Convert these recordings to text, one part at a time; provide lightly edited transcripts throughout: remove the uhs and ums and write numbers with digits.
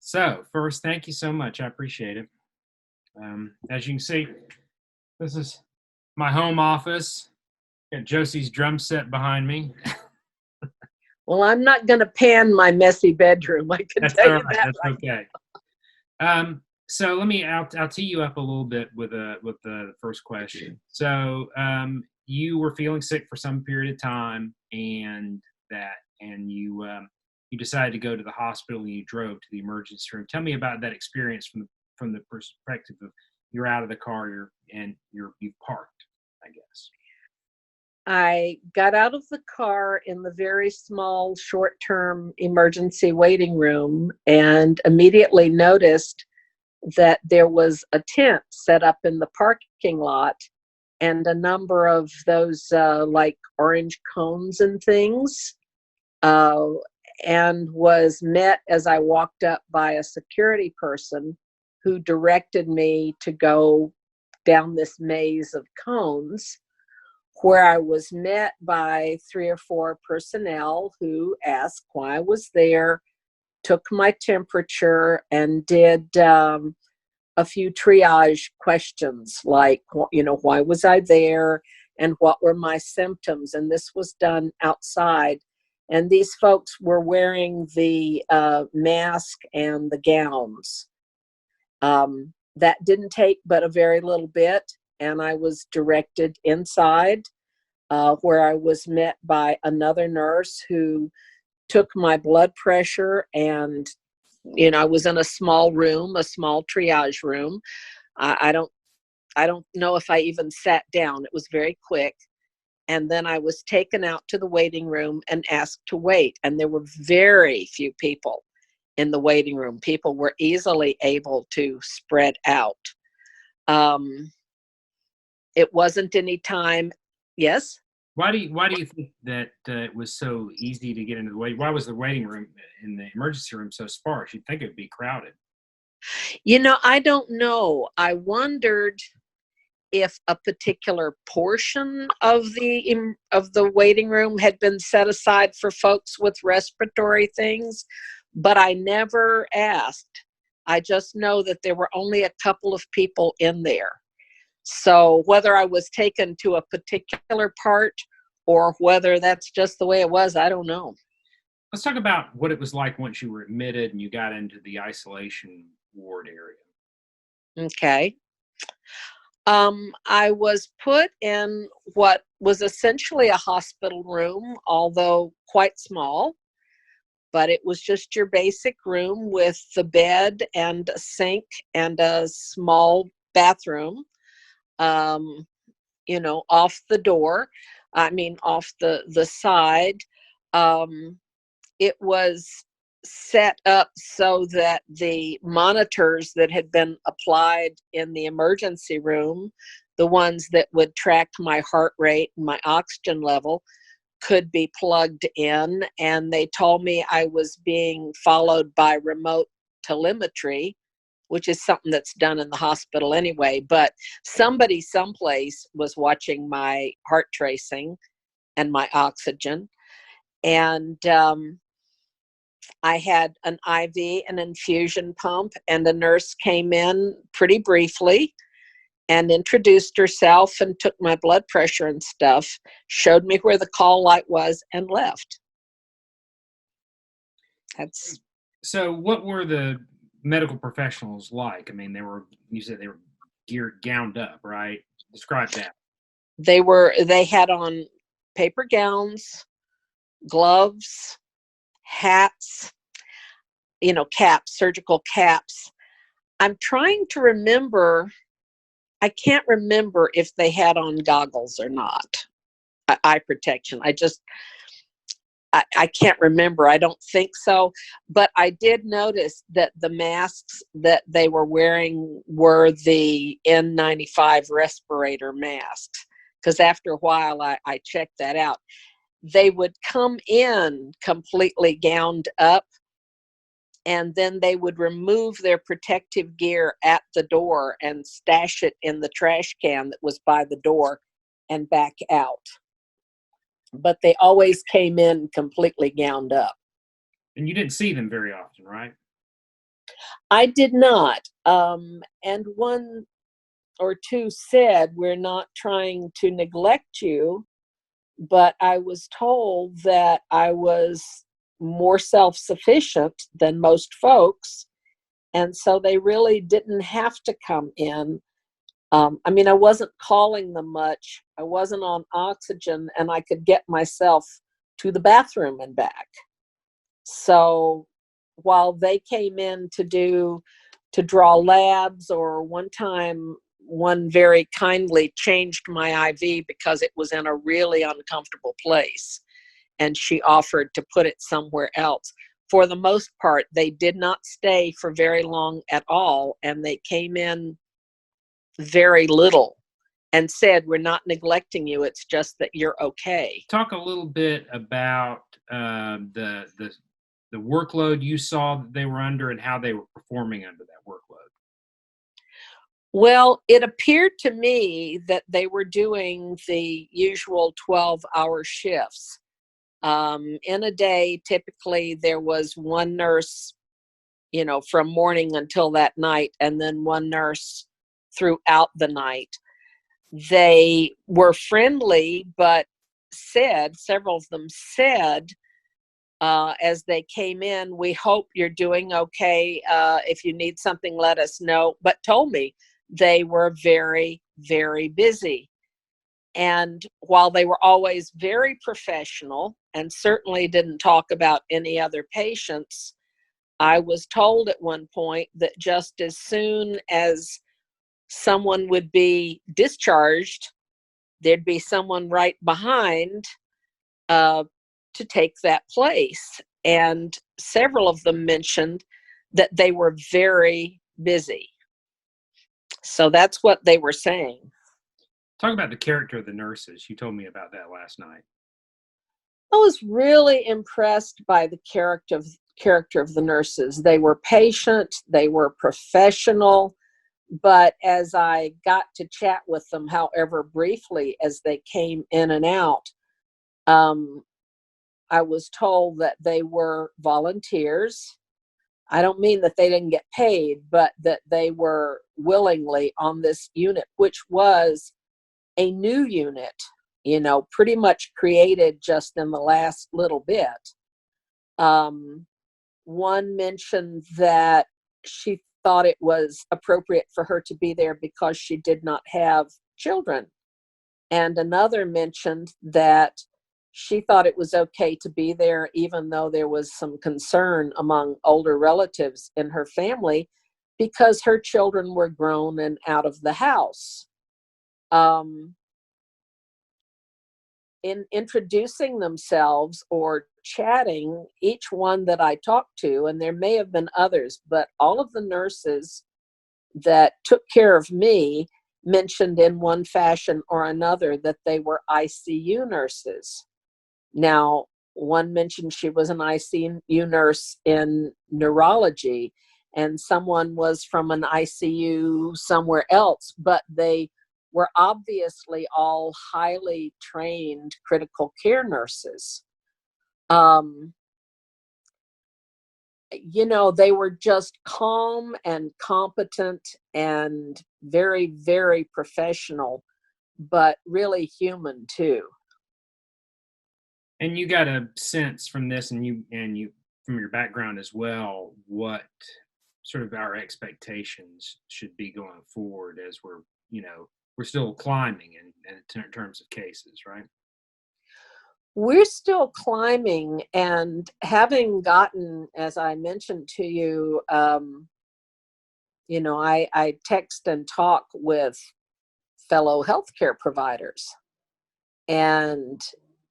So, first, thank you so much. I appreciate it. As you can see, this is my home office. Got Josie's drum set behind me. Well, I'm not going to pan my messy bedroom. I can That's tell all you right. that That's right. okay. So I'll tee you up a little bit with the first question. So, you were feeling sick for some period of time, and you decided to go to the hospital and you drove to the emergency room. Tell me about that experience from the perspective of you're out of the car, you've parked, I guess. I got out of the car in the very small short-term emergency waiting room and immediately noticed that there was a tent set up in the parking lot and a number of those like orange cones and things, uh, and was met as I walked up by a security person who directed me to go down this maze of cones, where I was met by 3 or 4 personnel who asked why I was there, took my temperature, and did a few triage questions like, why was I there and what were my symptoms? And this was done outside. And these folks were wearing the mask and the gowns. That didn't take but a very little bit, and I was directed inside, where I was met by another nurse who took my blood pressure. And I was in a small room, a small triage room. I don't know if I even sat down. It was very quick. And then I was taken out to the waiting room and asked to wait. And there were very few people in the waiting room. People were easily able to spread out. It wasn't any time. Yes? Why do you think that it was so easy to get into the waiting? Why was the waiting room in the emergency room so sparse? You'd think it'd be crowded. I don't know. I wondered if a particular portion of the waiting room had been set aside for folks with respiratory things, but I never asked. I just know that there were only a couple of people in there. So whether I was taken to a particular part or whether that's just the way it was, I don't know. Let's talk about what it was like once you were admitted and you got into the isolation ward area. Okay. I was put in what was essentially a hospital room, although quite small, but it was just your basic room with the bed and a sink and a small bathroom, off the door. Off the side. It was set up so that the monitors that had been applied in the emergency room, the ones that would track my heart rate and my oxygen level, could be plugged in. And they told me I was being followed by remote telemetry, which is something that's done in the hospital anyway. But somebody someplace was watching my heart tracing and my oxygen. And I had an IV, an infusion pump, and a nurse came in pretty briefly and introduced herself and took my blood pressure and stuff, showed me where the call light was, and left. That's So, what were the medical professionals like? I mean, you said they were gowned up, right? Describe that. they had on paper gowns, gloves, hats, caps, surgical caps. I'm trying to remember. I can't remember if they had on goggles or not. Eye protection. I can't remember. I don't think so. But I did notice that the masks that they were wearing were the N95 respirator masks. Because after a while, I checked that out. They would come in completely gowned up, and then they would remove their protective gear at the door and stash it in the trash can that was by the door and back out. But they always came in completely gowned up. And you didn't see them very often, right? I did not. And one or two said, "We're not trying to neglect you," but I was told that I was more self-sufficient than most folks, and so they really didn't have to come in. I mean, I wasn't calling them much. I wasn't on oxygen, and I could get myself to the bathroom and back. So while they came in to draw labs, or one time one very kindly changed my IV because it was in a really uncomfortable place, and she offered to put it somewhere else. For the most part, they did not stay for very long at all, and they came in very little and said, "We're not neglecting you. It's just that you're okay." Talk a little bit about the workload you saw that they were under and how they were performing under that workload. Well, it appeared to me that they were doing the usual 12-hour shifts. In a day, typically there was one nurse, from morning until that night, and then one nurse throughout the night. They were friendly, but several of them said, as they came in, "We hope you're doing okay. If you need something, let us know," but told me they were very, very busy. And while they were always very professional and certainly didn't talk about any other patients, I was told at one point that just as soon as someone would be discharged, there'd be someone right behind uh, to take that place. And several of them mentioned that they were very busy. So that's what they were saying. Talk about the character of the nurses. You told me about that last night. I was really impressed by the character of the nurses. They were patient, they were professional, but as I got to chat with them, however briefly, as they came in and out, I was told that they were volunteers. I don't mean that they didn't get paid, but that they were willingly on this unit, which was a new unit, pretty much created just in the last little bit. One mentioned that she thought it was appropriate for her to be there because she did not have children. And another mentioned that she thought it was okay to be there, even though there was some concern among older relatives in her family because her children were grown and out of the house. In introducing themselves or chatting, each one that I talked to, and there may have been others, but all of the nurses that took care of me mentioned in one fashion or another that they were ICU nurses. Now, one mentioned she was an ICU nurse in neurology, and someone was from an ICU somewhere else, but they were obviously all highly trained critical care nurses. They were just calm and competent and very, very professional, but really human too. And you got a sense from this, and you from your background as well, what sort of our expectations should be going forward as we're still climbing in terms of cases, right? We're still climbing, and having gotten, as I mentioned to you, I text and talk with fellow healthcare providers, and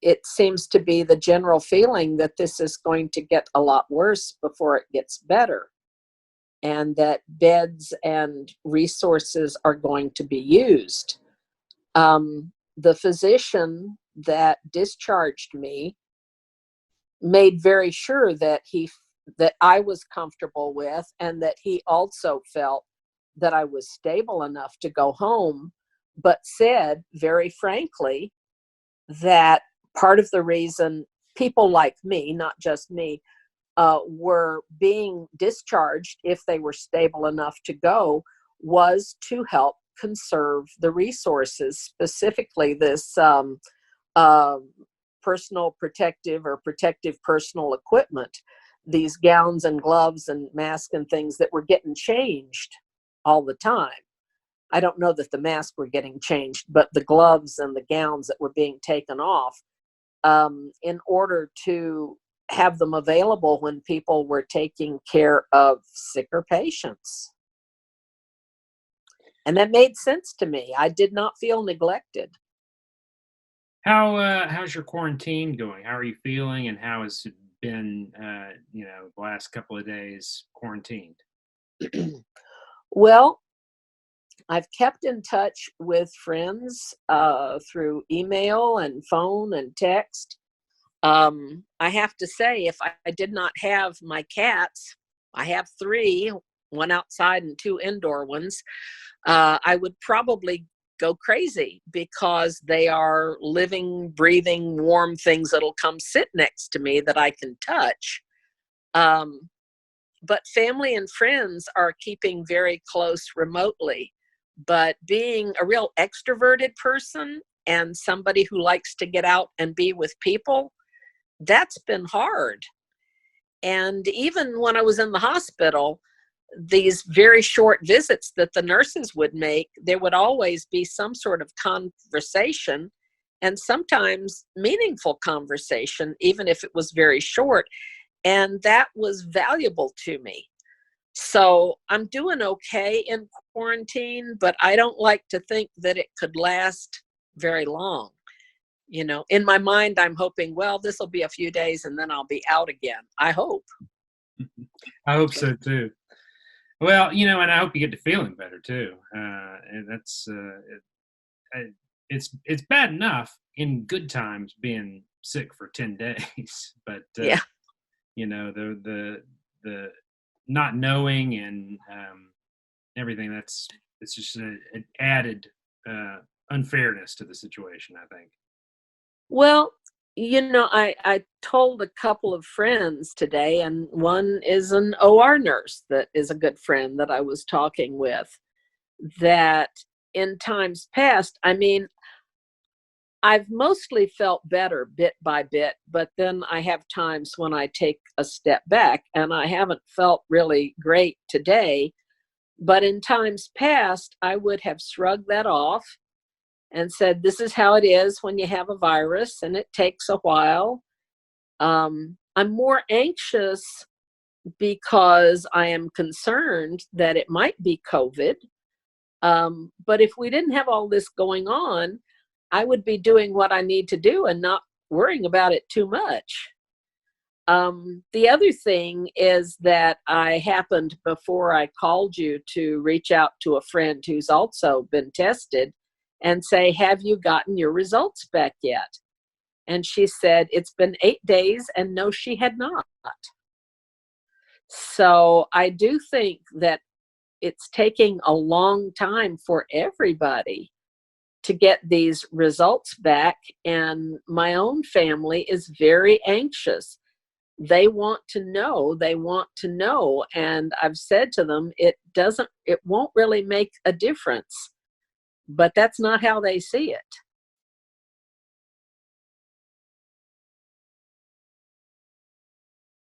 it seems to be the general feeling that this is going to get a lot worse before it gets better, and that beds and resources are going to be used. The physician that discharged me made very sure that I was comfortable with, and that he also felt that I was stable enough to go home, but said very frankly that part of the reason people like me, not just me, were being discharged, if they were stable enough to go, was to help conserve the resources, specifically this personal protective or protective personal equipment, these gowns and gloves and masks and things that were getting changed all the time. I don't know that the masks were getting changed, but the gloves and the gowns that were being taken off, in order to have them available when people were taking care of sicker patients. And that made sense to me. I did not feel neglected. How's your quarantine going? How are you feeling, and how has it been, the last couple of days quarantined? Well, I've kept in touch with friends through email and phone and text. I have to say, if I did not have my cats, I have 3, one outside and 2 indoor ones, I would probably go crazy, because they are living, breathing, warm things that'll come sit next to me that I can touch. But family and friends are keeping very close remotely. But being a real extroverted person and somebody who likes to get out and be with people, that's been hard. And even when I was in the hospital, these very short visits that the nurses would make, there would always be some sort of conversation, and sometimes meaningful conversation, even if it was very short. And that was valuable to me. So I'm doing okay in quarantine, but I don't like to think that it could last very long. In my mind, I'm hoping, well, this will be a few days and then I'll be out again. I hope. I hope so too. Well, and I hope you get to feeling better too. And that's it's bad enough in good times being sick for 10 days, but Yeah. The not knowing and everything, it's just an added unfairness to the situation, I think. Well, I told a couple of friends today, and one is an OR nurse that is a good friend that I was talking with, that in times past, I've mostly felt better bit by bit, but then I have times when I take a step back, and I haven't felt really great today. But in times past, I would have shrugged that off and said, this is how it is when you have a virus, and it takes a while. I'm more anxious because I am concerned that it might be COVID. But if we didn't have all this going on, I would be doing what I need to do and not worrying about it too much. The other thing is that I happened, before I called you, to reach out to a friend who's also been tested and say, have you gotten your results back yet? And she said, it's been 8 days, and no, she had not. So I do think that it's taking a long time for everybody to get these results back. And my own family is very anxious. They want to know. And I've said to them, it won't really make a difference. But that's not how they see it.